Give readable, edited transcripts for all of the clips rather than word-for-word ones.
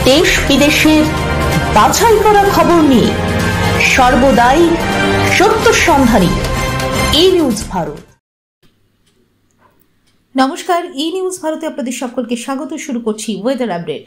দেশ বিদেশের বাছাই করা খবর নিয়ে সর্বদাই সত্য সন্ধানী ই নিউজ ভারত। নমস্কার, ই নিউজ ভারতে আপনাদের সকলকে স্বাগত। শুরু করছি ওয়েদার আপডেট।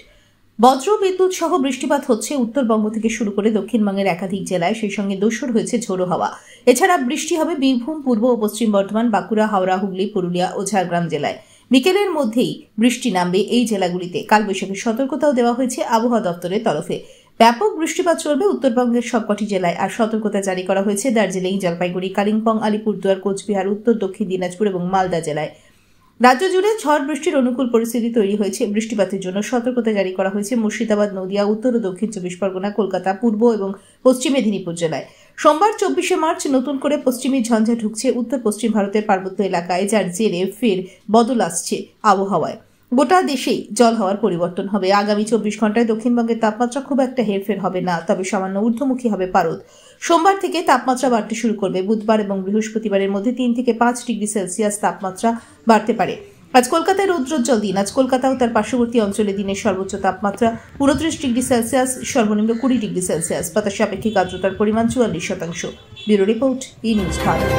বজ্র বিদ্যুৎ সহ বৃষ্টিপাত হচ্ছে উত্তরবঙ্গ থেকে শুরু করে দক্ষিণবঙ্গের একাধিক জেলায়, সেই সঙ্গে দস্যুর হয়েছে ঝোড়ো হাওয়া। এছাড়া বৃষ্টি হবে বীরভূম, পূর্ব ও পশ্চিম বর্ধমান, বাঁকুড়া, হাওড়া, হুগলি, পুরুলিয়া ও ঝাড়গ্রাম জেলায়। বিকেলের মধ্যেই বৃষ্টি নামবে এই জেলাগুলিতে। কালবৈশাখীর সতর্কতাও দেওয়া হয়েছে আবহাওয়া দপ্তরের তরফে। ব্যাপক বৃষ্টিপাত চলবে উত্তরবঙ্গের সবকটি জেলায়, আর সতর্কতা জারি করা হয়েছে দার্জিলিং, জলপাইগুড়ি, কালিম্পং, আলিপুরদুয়ার, কোচবিহার, উত্তর দক্ষিণ দিনাজপুর এবং মালদা জেলায়। রাজ্য জুড়ে ঝড় বৃষ্টির অনুকূল পরিস্থিতি তৈরি হয়েছে। বৃষ্টিপাতের জন্য সতর্কতা জারি করা হয়েছে মুর্শিদাবাদ, নদিয়া, উত্তর ও দক্ষিণ 24 পরগনা, কলকাতা, পূর্ব এবং পশ্চিম মেদিনীপুর জেলায়। সোমবার 24শে মার্চ নতুন করে পশ্চিমী ঝঞ্ঝা ঢুকছে উত্তর পশ্চিম ভারতের পার্বত্য এলাকায়, যার জেরে ফের বদল আসছে আবহাওয়ায়। গোটা দেশেই জল হওয়ার পরিবর্তন হবে। আগামী 24 ঘন্টায় দক্ষিণবঙ্গের তাপমাত্রা খুব একটা হেরফের হবে না, তবে সামান্য ঊর্ধ্বমুখী হবে পারদ। সোমবার থেকে তাপমাত্রা বাড়তে শুরু করবে। বুধবার এবং বৃহস্পতিবারের মধ্যে 3 থেকে 5 ডিগ্রি সেলসিয়াস তাপমাত্রা বাড়তে পারে। আজ কলকাতায় রৌদ্রোজ্জ্বল দিন। আজ কলকাতা ও তার পার্শ্ববর্তী অঞ্চলে দিনের সর্বোচ্চ তাপমাত্রা 29 ডিগ্রি সেলসিয়াস, সর্বনিম্ন 20 ডিগ্রি সেলসিয়াস। বাতাসে আপেক্ষিক আর্দ্রতার পরিমাণ 44%। ব্যুরো রিপোর্ট, ই নিউজ ভারত।